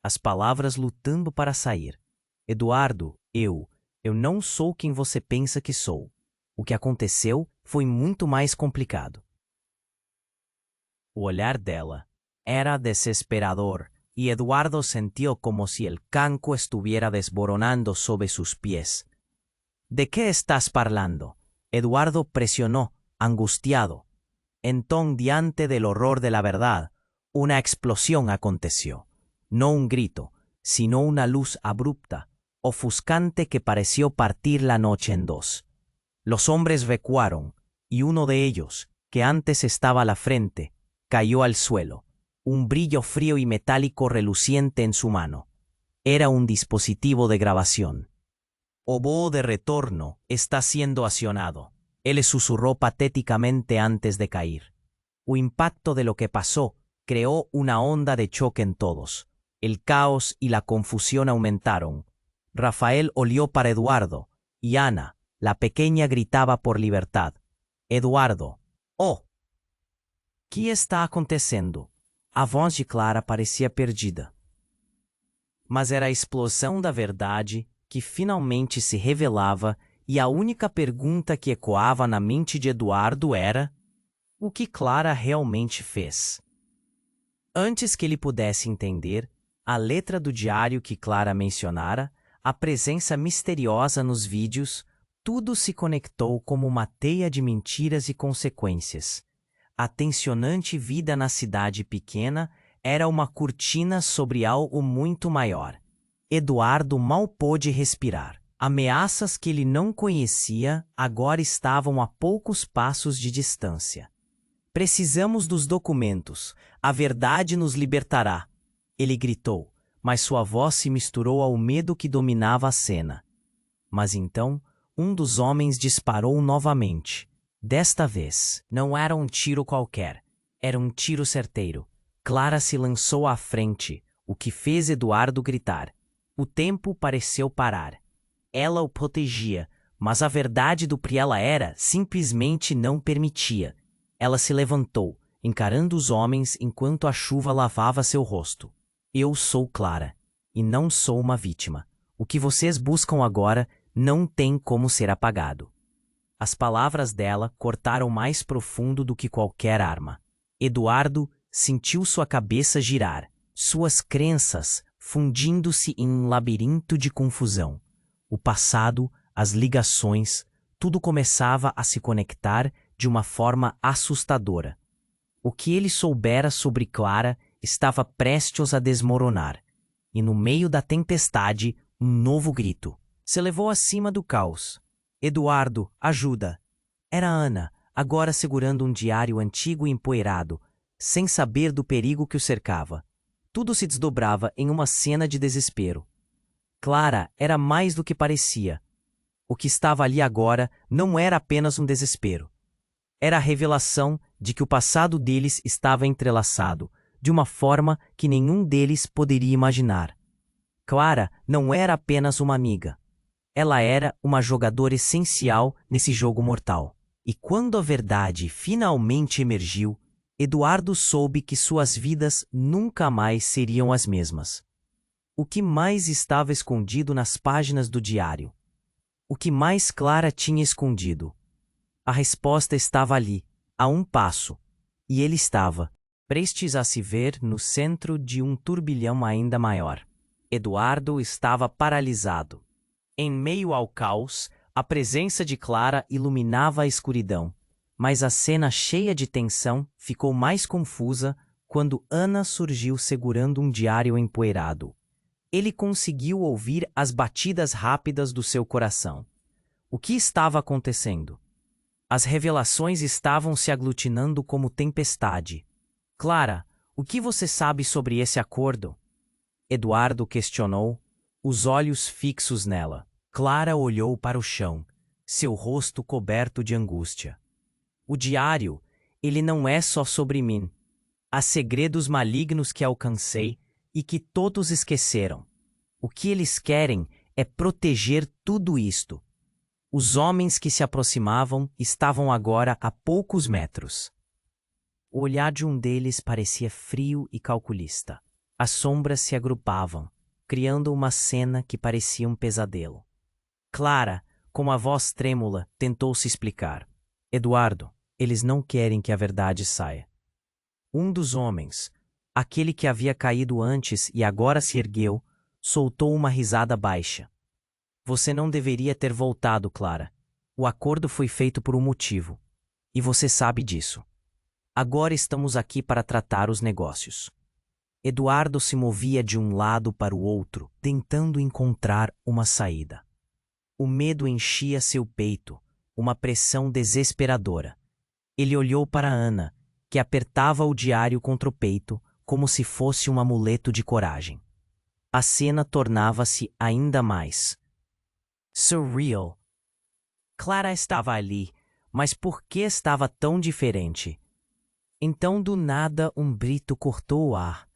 as palavras lutando para sair. Eduardo, eu não sou quem você pensa que sou. O que aconteceu foi muito mais complicado. O olhar dela era desesperador y Eduardo sintió como si el campo estuviera desmoronando sobre sus pies. ¿De qué estás parlando? Eduardo presionó, angustiado. Entonces, diante del horror de la verdad, una explosión aconteció. No un grito, sino una luz abrupta, ofuscante que pareció partir la noche en dos. Los hombres recuaron, y uno de ellos, que antes estaba a la frente, cayó al suelo, un brillo frío y metálico reluciente en su mano. Era un dispositivo de grabación. Oboe de retorno está siendo accionado. Él susurró patéticamente antes de caer. El impacto de lo que pasó creó una onda de choque en todos. El caos y la confusión aumentaron. Rafael olió para Eduardo, y Ana, la pequeña, gritaba por libertad. Eduardo, oh! ¿Qué está acontecendo? A voz de Clara parecia perdida. Mas era a explosão da verdade que finalmente se revelava, e a única pergunta que ecoava na mente de Eduardo era: o que Clara realmente fez? Antes que ele pudesse entender a letra do diário que Clara mencionara, a presença misteriosa nos vídeos, tudo se conectou como uma teia de mentiras e consequências. A tensionante vida na cidade pequena era uma cortina sobre algo muito maior. Eduardo mal pôde respirar. Ameaças que ele não conhecia agora estavam a poucos passos de distância. Precisamos dos documentos. A verdade nos libertará. Ele gritou, mas sua voz se misturou ao medo que dominava a cena. Mas então, um dos homens disparou novamente. Desta vez, não era um tiro qualquer. Era um tiro certeiro. Clara se lançou à frente, o que fez Eduardo gritar. O tempo pareceu parar. Ela o protegia, mas a verdade do que ela era simplesmente não permitia. Ela se levantou, encarando os homens enquanto a chuva lavava seu rosto. Eu sou Clara, e não sou uma vítima. O que vocês buscam agora não tem como ser apagado. As palavras dela cortaram mais profundo do que qualquer arma. Eduardo sentiu sua cabeça girar, suas crenças fundindo-se em um labirinto de confusão. O passado, as ligações, tudo começava a se conectar de uma forma assustadora. O que ele soubera sobre Clara estava prestes a desmoronar, e no meio da tempestade, um novo grito se elevou acima do caos. Eduardo, ajuda! Era Ana, agora segurando um diário antigo e empoeirado, sem saber do perigo que o cercava. Tudo se desdobrava em uma cena de desespero. Clara era mais do que parecia. O que estava ali agora não era apenas um desespero. Era a revelação de que o passado deles estava entrelaçado, de uma forma que nenhum deles poderia imaginar. Clara não era apenas uma amiga. Ela era uma jogadora essencial nesse jogo mortal. E quando a verdade finalmente emergiu, Eduardo soube que suas vidas nunca mais seriam as mesmas. O que mais estava escondido nas páginas do diário? O que mais Clara tinha escondido? A resposta estava ali, a um passo, e ele estava prestes a se ver no centro de um turbilhão ainda maior. Eduardo estava paralisado. Em meio ao caos, a presença de Clara iluminava a escuridão, mas a cena cheia de tensão ficou mais confusa quando Ana surgiu segurando um diário empoeirado. Ele conseguiu ouvir as batidas rápidas do seu coração. O que estava acontecendo? As revelações estavam se aglutinando como tempestade. Clara, o que você sabe sobre esse acordo? Eduardo questionou, os olhos fixos nela. Clara olhou para o chão, seu rosto coberto de angústia. O diário, ele não é só sobre mim. Há segredos malignos que alcancei e que todos esqueceram. O que eles querem é proteger tudo isto. Os homens que se aproximavam estavam agora a poucos metros. O olhar de um deles parecia frio e calculista. As sombras se agrupavam, criando uma cena que parecia um pesadelo. Clara, com a voz trêmula, tentou se explicar. Eduardo, eles não querem que a verdade saia. Um dos homens, aquele que havia caído antes e agora se ergueu, soltou uma risada baixa. Você não deveria ter voltado, Clara. O acordo foi feito por um motivo. E você sabe disso. Agora estamos aqui para tratar os negócios. Eduardo se movia de um lado para o outro, tentando encontrar uma saída. O medo enchia seu peito, uma pressão desesperadora. Ele olhou para Ana, que apertava o diário contra o peito, como se fosse um amuleto de coragem. A cena tornava-se ainda mais surreal. Clara estava ali, mas por que estava tão diferente? Então, do nada, um grito cortou o ar.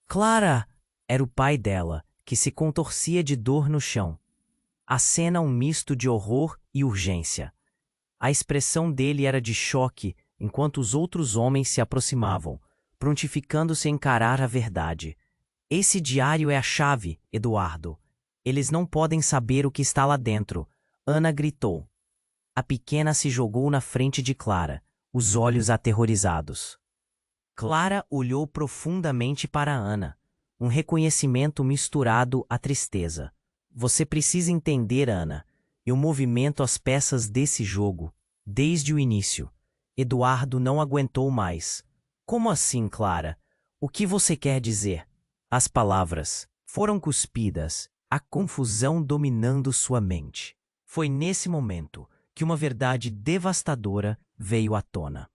Clara! Era o pai dela, que se contorcia de dor no chão. A cena um misto de horror e urgência. A expressão dele era de choque, enquanto os outros homens se aproximavam, prontificando-se a encarar a verdade. Esse diário é a chave, Eduardo. Eles não podem saber o que está lá dentro. Ana gritou. A pequena se jogou na frente de Clara, os olhos aterrorizados. Clara olhou profundamente para Ana, um reconhecimento misturado à tristeza. Você precisa entender, Ana. Eu movimento as peças desse jogo, desde o início. Eduardo não aguentou mais. Como assim, Clara? O que você quer dizer? As palavras foram cuspidas, a confusão dominando sua mente. Foi nesse momento que uma verdade devastadora veio à tona.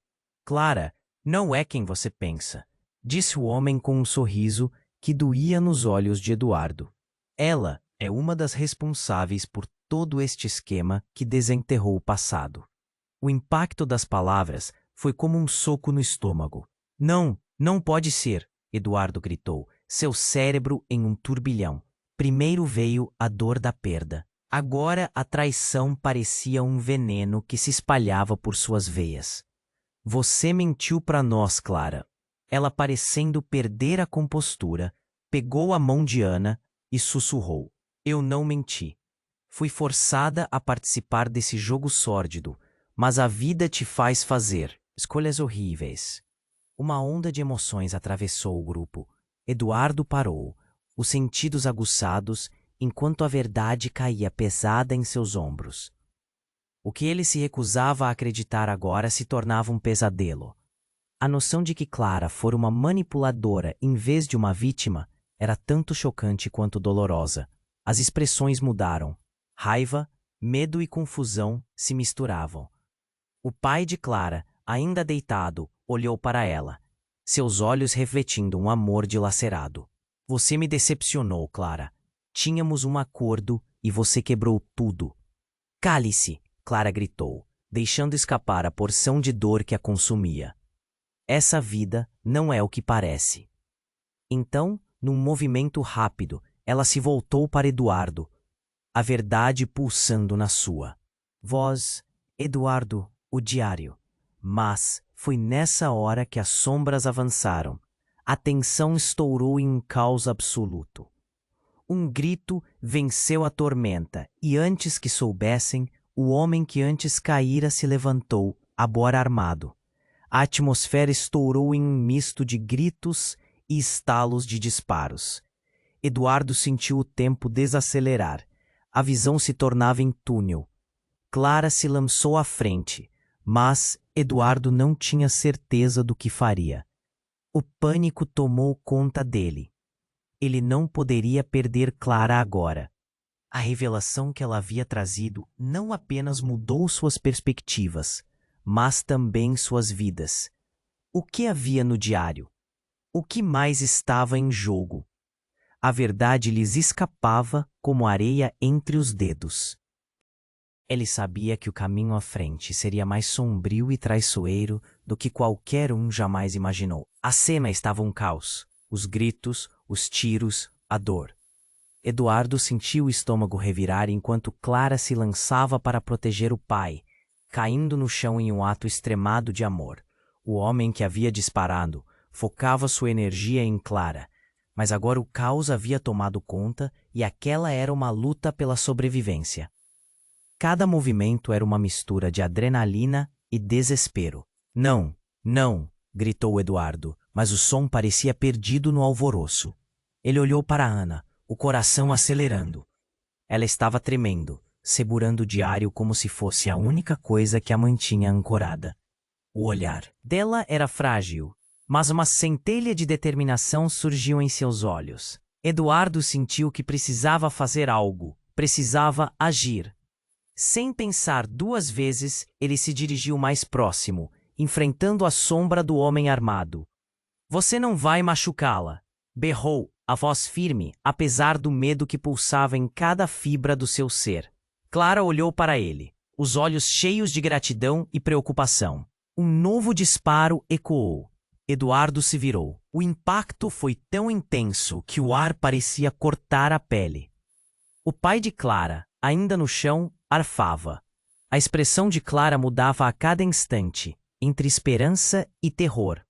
Clara, não é quem você pensa, disse o homem com um sorriso que doía nos olhos de Eduardo. Ela é uma das responsáveis por todo este esquema que desenterrou o passado. O impacto das palavras foi como um soco no estômago. Não, não pode ser, Eduardo gritou, seu cérebro em um turbilhão. Primeiro veio a dor da perda. Agora a traição parecia um veneno que se espalhava por suas veias. Você mentiu para nós, Clara. Ela, parecendo perder a compostura, pegou a mão de Ana e sussurrou. Eu não menti. Fui forçada a participar desse jogo sórdido, mas a vida te faz fazer escolhas horríveis. Uma onda de emoções atravessou o grupo. Eduardo parou, os sentidos aguçados, enquanto a verdade caía pesada em seus ombros. O que ele se recusava a acreditar agora se tornava um pesadelo. A noção de que Clara fora uma manipuladora em vez de uma vítima era tanto chocante quanto dolorosa. As expressões mudaram. Raiva, medo e confusão se misturavam. O pai de Clara, ainda deitado, olhou para ela, seus olhos refletindo um amor dilacerado. Você me decepcionou, Clara. Tínhamos um acordo e você quebrou tudo. Cale-se, Clara gritou, deixando escapar a porção de dor que a consumia. Essa vida não é o que parece. Então, num movimento rápido, ela se voltou para Eduardo, a verdade pulsando na sua voz. Eduardo, o diário. Mas foi nessa hora que as sombras avançaram. A tensão estourou em um caos absoluto. Um grito venceu a tormenta, e antes que soubessem, o homem que antes caíra se levantou, agora armado. A atmosfera estourou em um misto de gritos e estalos de disparos. Eduardo sentiu o tempo desacelerar. A visão se tornava em túnel. Clara se lançou à frente, mas Eduardo não tinha certeza do que faria. O pânico tomou conta dele. Ele não poderia perder Clara agora. A revelação que ela havia trazido não apenas mudou suas perspectivas, mas também suas vidas. O que havia no diário? O que mais estava em jogo? A verdade lhes escapava como areia entre os dedos. Ele sabia que o caminho à frente seria mais sombrio e traiçoeiro do que qualquer um jamais imaginou. A cena estava um caos. Os gritos, os tiros, a dor. Eduardo sentiu o estômago revirar enquanto Clara se lançava para proteger o pai, caindo no chão em um ato extremado de amor. O homem que havia disparado focava sua energia em Clara, Mas agora o caos havia tomado conta e aquela era uma luta pela sobrevivência. Cada movimento era uma mistura de adrenalina e desespero. Não, não, gritou Eduardo, mas o som parecia perdido no alvoroço. Ele olhou para Ana, o coração acelerando. Ela estava tremendo, segurando o diário como se fosse a única coisa que a mantinha ancorada. O olhar dela era frágil, mas uma centelha de determinação surgiu em seus olhos. Eduardo sentiu que precisava fazer algo, precisava agir. Sem pensar duas vezes, ele se dirigiu mais próximo, enfrentando a sombra do homem armado. Você não vai machucá-la, berrou, a voz firme, apesar do medo que pulsava em cada fibra do seu ser. Clara olhou para ele, os olhos cheios de gratidão e preocupação. Um novo disparo ecoou. Eduardo se virou. O impacto foi tão intenso que o ar parecia cortar a pele. O pai de Clara, ainda no chão, arfava. A expressão de Clara mudava a cada instante, entre esperança e terror.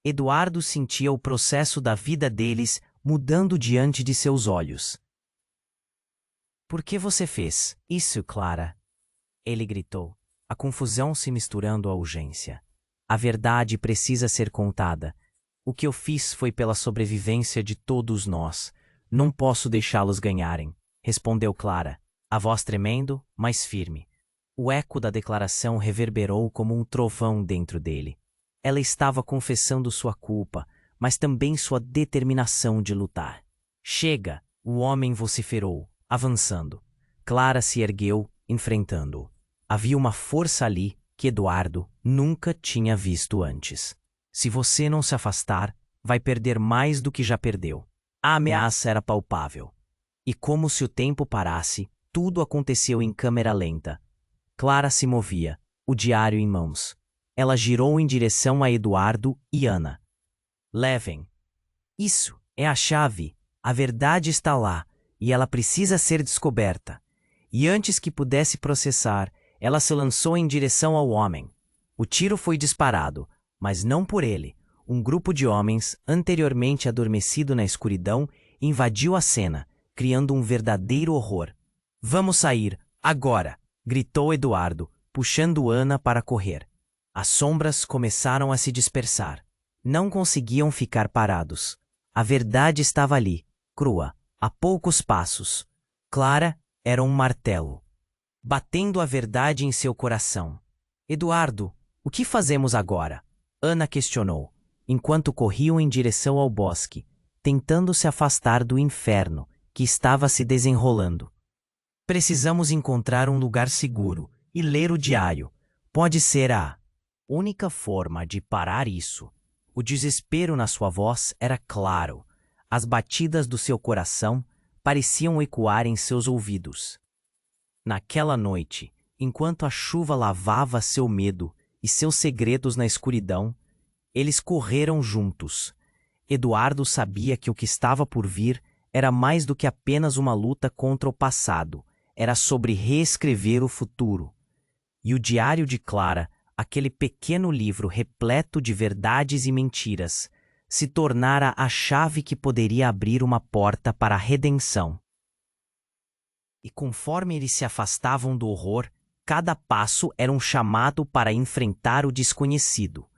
Eduardo sentia o processo da vida deles mudando diante de seus olhos. Por que você fez isso, Clara? Ele gritou, a confusão se misturando à urgência. A verdade precisa ser contada. O que eu fiz foi pela sobrevivência de todos nós. Não posso deixá-los ganharem, respondeu Clara, a voz tremendo, mas firme. O eco da declaração reverberou como um trovão dentro dele. Ela estava confessando sua culpa, mas também sua determinação de lutar. Chega, o homem vociferou, avançando. Clara se ergueu, enfrentando-o. Havia uma força ali que Eduardo nunca tinha visto antes. Se você não se afastar, vai perder mais do que já perdeu. A ameaça era palpável. E como se o tempo parasse, tudo aconteceu em câmera lenta. Clara se movia, o diário em mãos. Ela girou em direção a Eduardo e Ana. Levem. Isso é a chave. A verdade está lá, e ela precisa ser descoberta. E antes que pudesse processar, ela se lançou em direção ao homem. O tiro foi disparado, mas não por ele. Um grupo de homens, anteriormente adormecido na escuridão, invadiu a cena, criando um verdadeiro horror. Vamos sair, agora! Gritou Eduardo, puxando Ana para correr. As sombras começaram a se dispersar. Não conseguiam ficar parados. A verdade estava ali, crua, a poucos passos. Clara era um martelo, batendo a verdade em seu coração. Eduardo, o que fazemos agora? Ana questionou, enquanto corriam em direção ao bosque, tentando se afastar do inferno que estava se desenrolando. Precisamos encontrar um lugar seguro e ler o diário. Pode ser a única forma de parar isso. O desespero na sua voz era claro. As batidas do seu coração pareciam ecoar em seus ouvidos. Naquela noite, enquanto a chuva lavava seu medo e seus segredos na escuridão, eles correram juntos. Eduardo sabia que o que estava por vir era mais do que apenas uma luta contra o passado. Era sobre reescrever o futuro. E o diário de Clara, aquele pequeno livro repleto de verdades e mentiras, se tornara a chave que poderia abrir uma porta para a redenção. E conforme eles se afastavam do horror, cada passo era um chamado para enfrentar o desconhecido.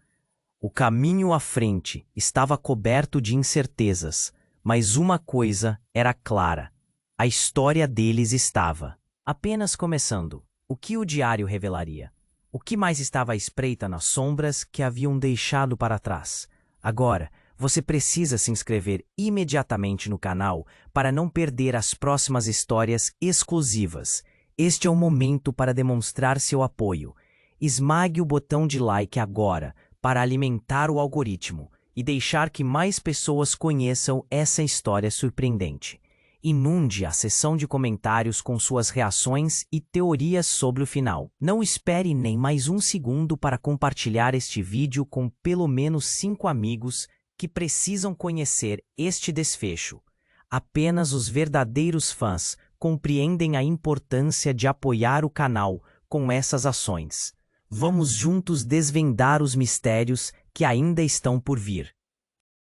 O caminho à frente estava coberto de incertezas, mas uma coisa era clara: a história deles estava apenas começando. O que o diário revelaria? O que mais estava à espreita nas sombras que haviam deixado para trás? Agora, você precisa se inscrever imediatamente no canal para não perder as próximas histórias exclusivas. Este é o momento para demonstrar seu apoio. Esmague o botão de like agora para alimentar o algoritmo e deixar que mais pessoas conheçam essa história surpreendente. Inunde a seção de comentários com suas reações e teorias sobre o final. Não espere nem mais um segundo para compartilhar este vídeo com pelo menos 5 amigos que precisam conhecer este desfecho. Apenas os verdadeiros fãs compreendem a importância de apoiar o canal com essas ações. Vamos juntos desvendar os mistérios que ainda estão por vir.